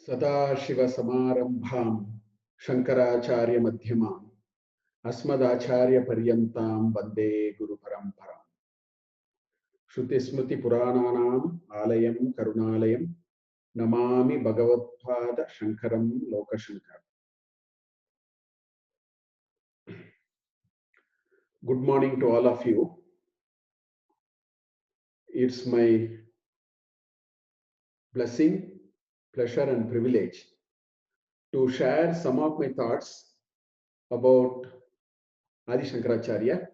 सदाशिवसमारम्भां Shankaracharya madhyamam अस्मदाचार्य पर्यन्तां वन्दे गुरुपरम्पराम् श्रुतिस्मृति पुराणानाम् आलयं करुणालयं Namami भगवत्पाद शंकरं लोकशंकर. Good morning to all of you. It's my blessing, pleasure and privilege to share some of my thoughts about Adi Shankaracharya,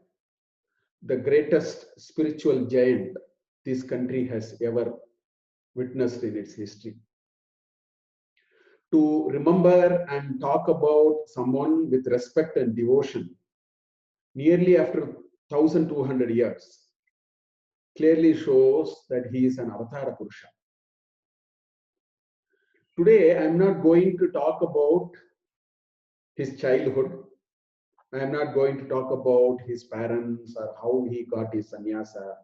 the greatest spiritual giant this country has ever witnessed in its history. To remember and talk about someone with respect and devotion nearly after 1200 years clearly shows that he is an Avatara Purusha. Today, I am not going to talk about his childhood. I am not going to talk about his parents or how he got his sannyasa.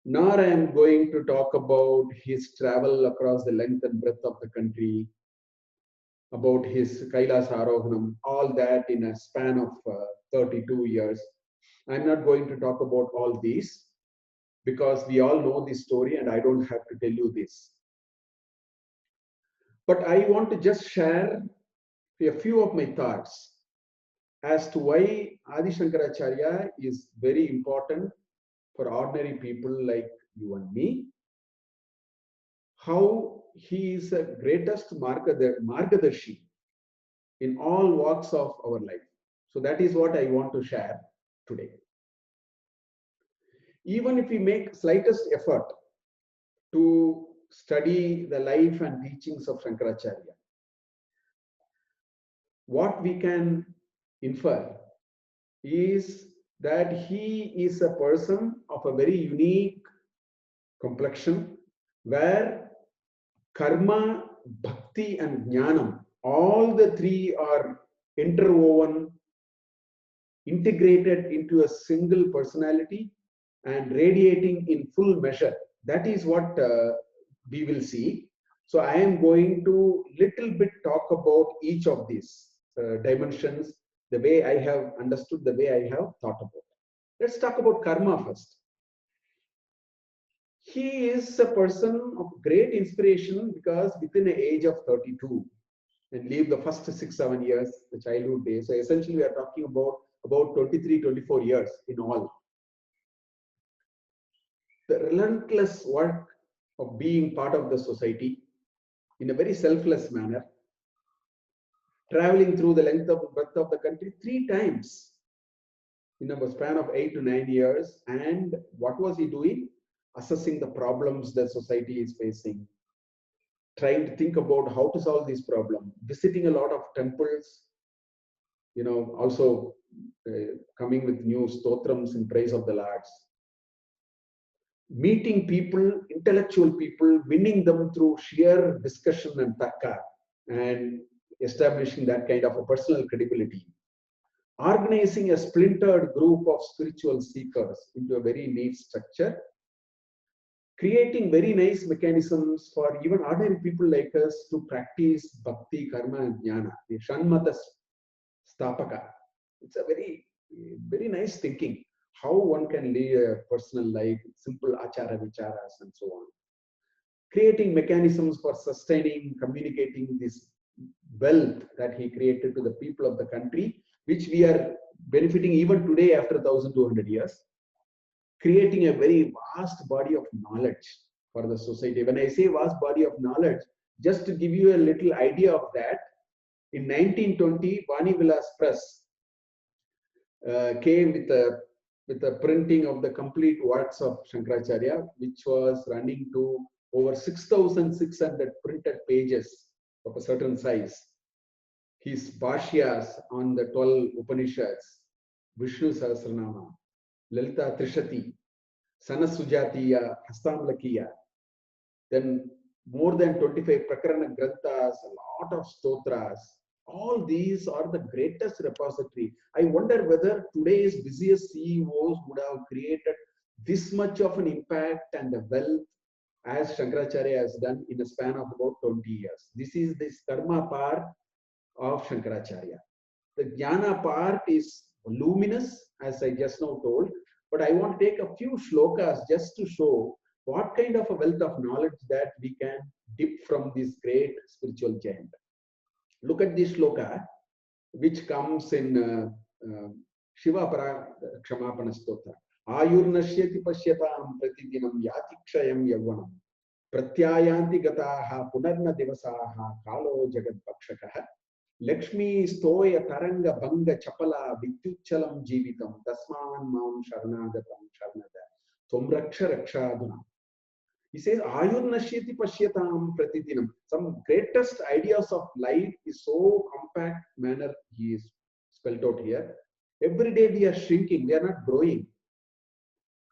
Nor I am going to talk about his travel across the length and breadth of the country, about his Kailas Arohanam, all that in a span of 32 years. I'm not going to talk about all these because we all know this story and I don't have to tell you this. But I want to just share a few of my thoughts as to why Adi Shankaracharya is very important for ordinary people like you and me, how he is the greatest Margadarshi in all walks of our life. So that is what I want to share today. Even if we make slightest effort to study the life and teachings of Shankaracharya, what we can infer is that he is a person of a very unique complexion where karma, bhakti and jnanam, all the three are interwoven, integrated into a single personality and radiating in full measure. That is what we will see. So I am going to little bit talk about each of these dimensions, the way I have understood, the way I have thought about it. Let's talk about karma first. He is a person of great inspiration because within the age of 32 and leave the first 6-7 years, the childhood days. So essentially we are talking about 23-24 years in all. The relentless work of being part of the society in a very selfless manner, traveling through the length of breadth of the country 3 times in a span of 8 to 9 years. And what was he doing? Assessing the problems that society is facing, trying to think about how to solve this problem, visiting a lot of temples, also coming with new stotrams in praise of the Lords, meeting people, intellectual people, winning them through sheer discussion and takka, and establishing that kind of a personal credibility, organizing a splintered group of spiritual seekers into a very neat structure, creating very nice mechanisms for even ordinary people like us to practice bhakti, karma and jnana, the Shanmata Stapaka. It's a very, very nice thinking. How one can live a personal life, simple achara vicharas and so on. Creating mechanisms for sustaining, communicating this wealth that he created to the people of the country, which we are benefiting even today after 1200 years. Creating a very vast body of knowledge for the society. When I say vast body of knowledge, just to give you a little idea of that, in 1920, Vani Vilas Press came with a printing of the complete works of Shankaracharya, which was running to over 6,600 printed pages of a certain size. His Bhashyas on the 12 Upanishads, Vishnu Sahasranama, Lalita Trishati, Sanasujatiya, Hastamlakiya, then more than 25 Prakarana Granthas, a lot of stotras. All these are the greatest repository. I wonder whether today's busiest CEOs would have created this much of an impact and a wealth as Shankaracharya has done in a span of about 20 years. This is this karma part of Shankaracharya. The jnana part is luminous, as I just now told, but I want to take a few shlokas just to show what kind of a wealth of knowledge that we can dip from this great spiritual giant. Look at this shloka, which comes in Shiva Para Kshamapana Stotra. Ayurnashyati Pashyatam Pratidinam Yatikshayam Yavanam Pratyayanti Gataha Punarna Divasaha Kalo Jagat Pakshakaha Lakshmi Stoya Taranga Banga Chapala Vidyuchalam Jivitam Tasman Mam Sharnagatam Sharnada Tomraksha Rakshaduna. He says, Ayurnashyati Pashyatam Pratidinam. Some greatest ideas of life is so compact manner he is spelled out here. Every day we are shrinking, we are not growing.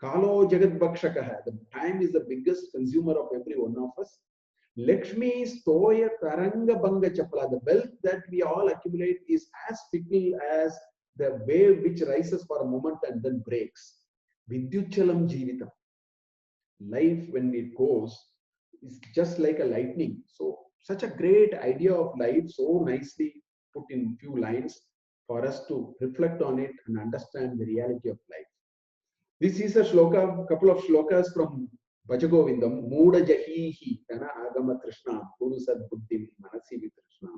Kalo Jagat Bhakshakaha. The time is the biggest consumer of every one of us. Lakshmi Stoya Taranga Banga Chapala. The wealth that we all accumulate is as fickle as the wave which rises for a moment and then breaks. Vidyuchalam Jivitam. Life, when it goes, is just like a lightning. So, such a great idea of life, so nicely put in few lines for us to reflect on it and understand the reality of life. This is a shloka, couple of shlokas from Bhajagovindam. Mooda Jahihi, Dana Agama Krishna, Guru Sad Buddhim, Manasi Vitrishna,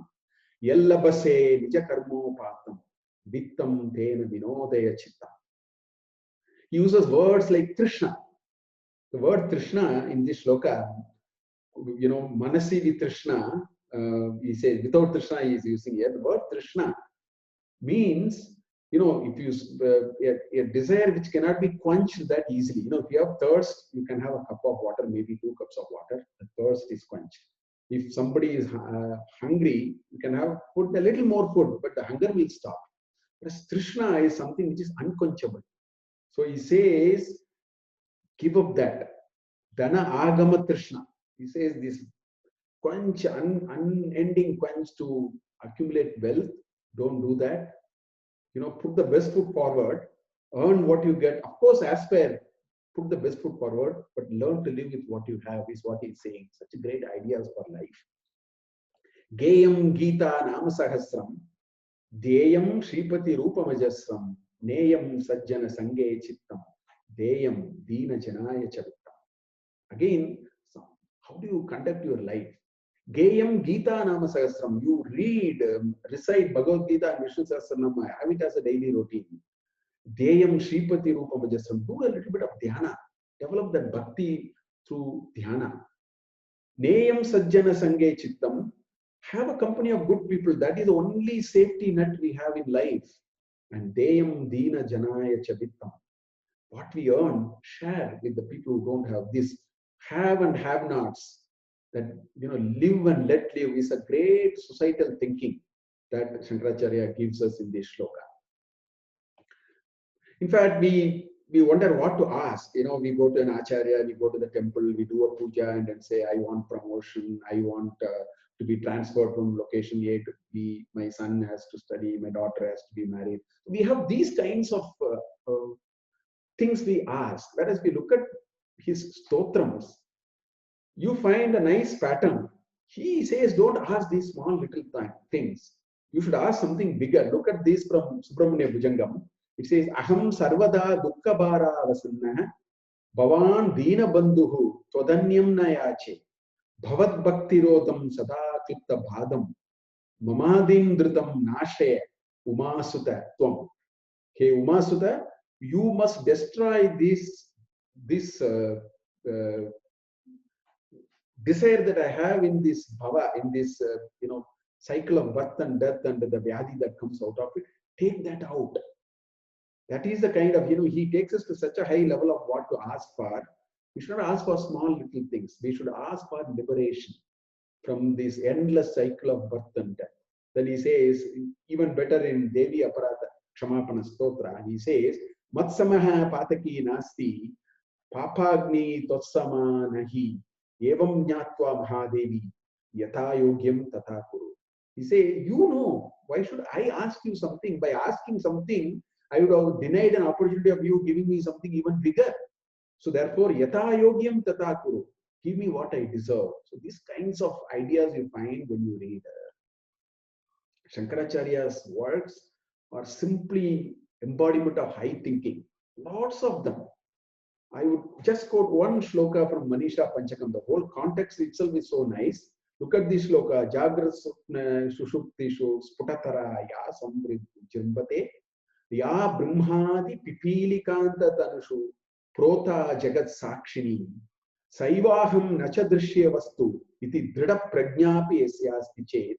Yellabase, Nija Karmo Patam, Vittam Tena Vinodaya Chitta. He uses words like Trishna. The word Trishna in this shloka, Manasi Vitrishna, he says, without Trishna he is using here. The word Trishna means, if you a desire which cannot be quenched that easily. If you have thirst, you can have a cup of water, maybe 2 cups of water. The thirst is quenched. If somebody is hungry, you can have put a little more food, but the hunger will stop. Whereas Trishna is something which is unquenchable. So he says, give up that. Dana Agama Trishna. He says this quench, unending quench to accumulate wealth. Don't do that. Put the best foot forward, earn what you get. Of course, aspire, put the best foot forward, but learn to live with what you have is what he's saying. Such great ideas for life. Geyam Gita Namasahasram, Deyam Shripati Rupamajasram, Neyam Sajjana Sange Chittam, Deyam Dina Janaya Chavittam. Again, how do you conduct your life? Geyam Gita Namasahasram. You read, recite Bhagavad Gita and Vishnu Sahasranama. Have it as a daily routine. Deyam Shripati Rupamajasram. Do a little bit of dhyana. Develop that bhakti through dhyana. Neyam Sajjana Sange Chittam. Have a company of good people. That is the only safety net we have in life. And Deyam Dina Janaya Chavittam. What we earn, share with the people who don't have this. Have and have nots. That live and let live is a great societal thinking that Shankaracharya gives us in this shloka. In fact, we wonder what to ask. We go to an acharya, we go to the temple, we do a puja and then say, I want promotion, I want to be transferred from location A to B, my son has to study, my daughter has to be married. We have these kinds of things we ask. Whereas we look at his stotrams, you find a nice pattern. He says, don't ask these small little things. You should ask something bigger. Look at this from Subramanya Bhujangam. It says, Aham sarvada dukkha bhara vasanna bhavan dina bandhuhu todanyam nayache bhavat bhaktirodam sada klipta bhadam mamadim dhritam nashe umasuta tvam. Hey Umasuta, you must destroy this desire that I have in this bhava, in this cycle of birth and death and the vyadhi that comes out of it. Take that out. That is the kind of, he takes us to such a high level of what to ask for. We should not ask for small little things. We should ask for liberation from this endless cycle of birth and death. Then he says, even better in Devi Aparata Kshamapana Stotra, he says, Matsamaha Pataki Nasti, Papagni Totsama Nahi, Evam Nyatva Mahadevi, Yata Yogyam Tata Kuru. He says, why should I ask you something? By asking something, I would have denied an opportunity of you giving me something even bigger. So therefore, Yata Yogyam Tata Kuru. Give me what I deserve. So these kinds of ideas you find when you read Shankaracharya's works are simply embodiment of high thinking. Lots of them. I would just quote one shloka from Manisha Panchakam. The whole context itself is so nice. Look at this shloka. Jagrat Sushuptishu Sputatara Ya Samrijimbate Ya Brahmadi Pipilikanta Tanushu Prota Jagat Sakshini Saivaham Nacha Drishya Vastu Iti Drida Prajnapi Esyasti Chet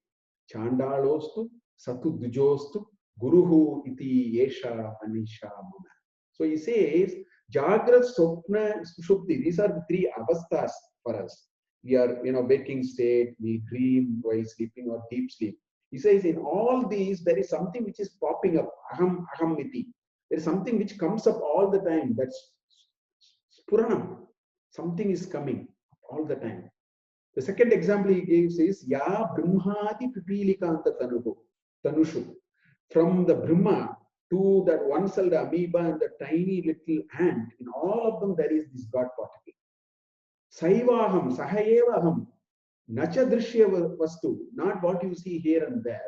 Chandalostu Satu Dujostu Guruhu Iti Yesha Manisha Mama. So he says, Jagrat, Swapna, Sushupti, these are the three avasthas for us. We are, waking state, we dream while sleeping or deep sleep. He says, in all these, there is something which is popping up, aham, ahamiti. There is something which comes up all the time. That's spuranam. Something is coming all the time. The second example he gives is, Ya Brahmadi Pipilikanta Tanushu. From the Brahma to that one celled amoeba and the tiny little ant, in all of them there is this God particle. Saivaham, Sahayevaham, Nacha Drishya Vastu, not what you see here and there.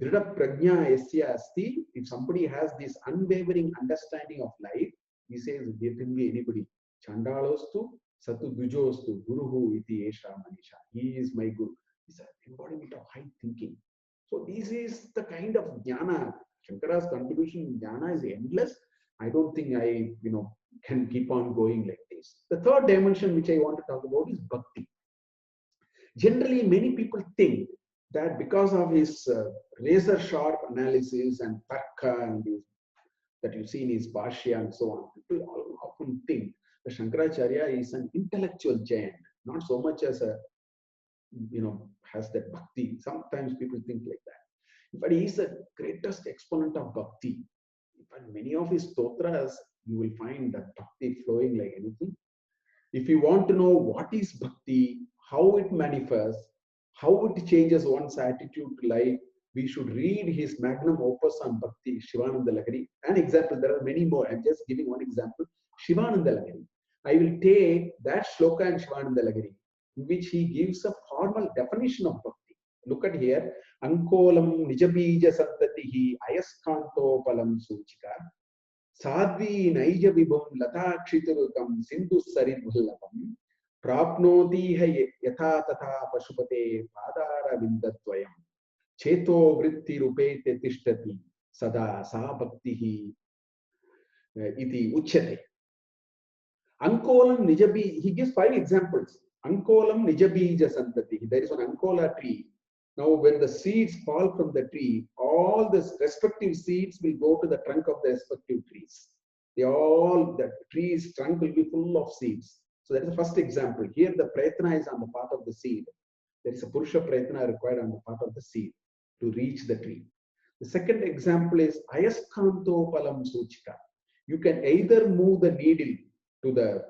Drida Prajna Esya Asti, if somebody has this unwavering understanding of life, he says, there can be anybody. Chandalostu, Satu Dujostu, Guruhu Iti Esha Manisha. He is my Guru. He's an embodiment of high thinking. So this is the kind of jnana. Shankara's contribution in jnana is endless. I don't think I, can keep on going like this. The third dimension which I want to talk about is bhakti. Generally, many people think that because of his razor sharp analysis and tarka and that you see in his bhashya and so on, people often think that Shankaracharya is an intellectual giant, not so much as a, has that bhakti. Sometimes people think like that. But he is the greatest exponent of bhakti. In many of his stotras, you will find that bhakti flowing like anything. If you want to know what is bhakti, how it manifests, how it changes one's attitude to life, we should read his magnum opus on bhakti, Shivananda Lahari. An example, there are many more. I'm just giving one example. Shivananda Lahari. I will take that shloka in Shivananda Lahari, in which he gives a formal definition of bhakti. Look at here. Ankolam nijabija santatihi ayaskanto palam suchika sadvi naija vibhum latakshiturutam sindhu sarid vallabam prapnoti yatha tatha pashupate padara vindatvayam cheto vritti rupete tishtati sada sa bhaktihi iti uchyate. Ankolam nijabi, he gives 5 examples. Ankolam nijabija santatihi. There is an ankola tree. Now, when the seeds fall from the tree, all the respective seeds will go to the trunk of the respective trees. The tree's trunk will be full of seeds. So that is the first example. Here, the prayatna is on the part of the seed. There is a purusha prayatna required on the part of the seed to reach the tree. The second example is ayaskanto palam suchika. You can either move the needle to the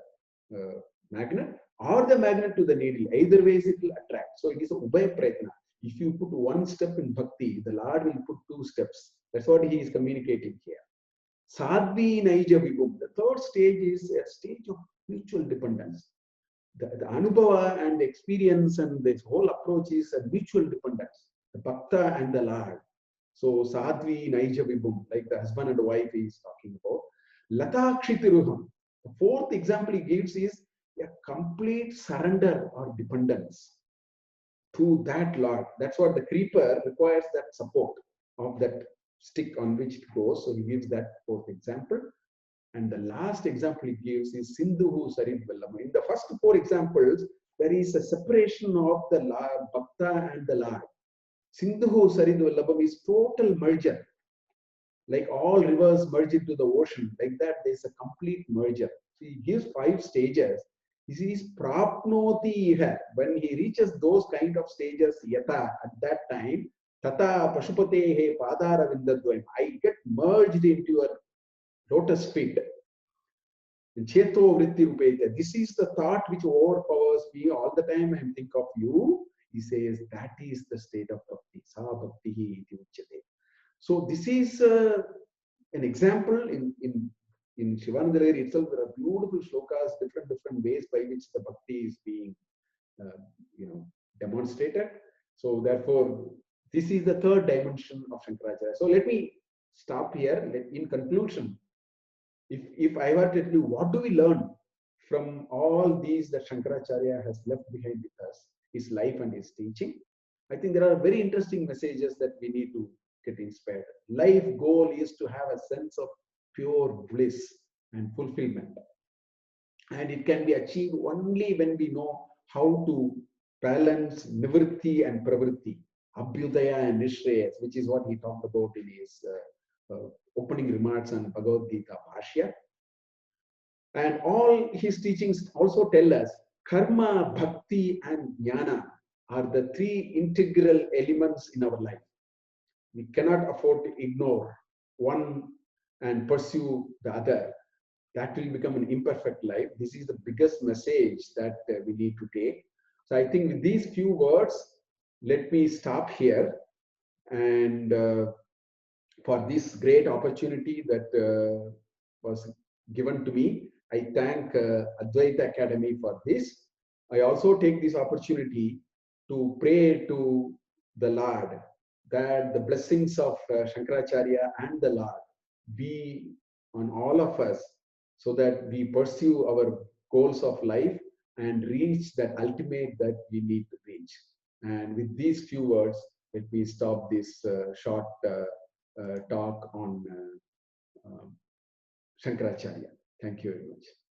magnet or the magnet to the needle. Either ways it will attract. So it is a ubhaya prayatna. If you put one step in bhakti, the Lord will put 2 steps. That's what he is communicating here. Sadvi naija vibhum. The third stage is a stage of mutual dependence. The anubhava and the experience and this whole approach is a mutual dependence. The bhakta and the Lord. So sadvi naija vibhum, like the husband and wife he is talking about. Latakshitiruham. The fourth example he gives is a complete surrender or dependence to that Lord. That's what the creeper requires, that support of that stick on which it goes. So he gives that fourth example. And the last example he gives is Sindhuhu Sarid Vellama. In the first 4 examples, there is a separation of the Bhakta and the Lord. Sindhuhu Sarid Vellabam is total merger. Like all rivers merge into the ocean. Like that, there's a complete merger. So he gives 5 stages. He says prapnoti iha. When he reaches those kind of stages, yata, at that time, tata pashupatehe padara vindadvayam. I get merged into your lotus feet. Cheto vritti rupete. This is the thought which overpowers me all the time. I think of you. He says that is the state of bhakti. Sa bhaktihi iti uchyate. So this is an example in in Shivananda Lahiri itself, there are beautiful shlokas, different ways by which the bhakti is being, demonstrated. So therefore, this is the third dimension of Shankaracharya. So let me stop here. In conclusion, if I were to tell you what do we learn from all these that Shankaracharya has left behind with us, his life and his teaching, I think there are very interesting messages that we need to get inspired. Life goal is to have a sense of pure bliss and fulfillment. And it can be achieved only when we know how to balance nivritti and pravritti, abhyudaya and nishreyas, which is what he talked about in his opening remarks on Bhagavad Gita Bhashya. And all his teachings also tell us karma, bhakti, and jnana are the three integral elements in our life. We cannot afford to ignore one and pursue the other. That will become an imperfect life. This is the biggest message that we need to take. So I think with these few words, let me stop here. And for this great opportunity that was given to me, I thank Advaita Academy for this. I also take this opportunity to pray to the Lord that the blessings of Shankaracharya and the Lord be on all of us, so that we pursue our goals of life and reach that ultimate that we need to reach. And with these few words, let me stop this short talk on Shankaracharya. Thank you very much.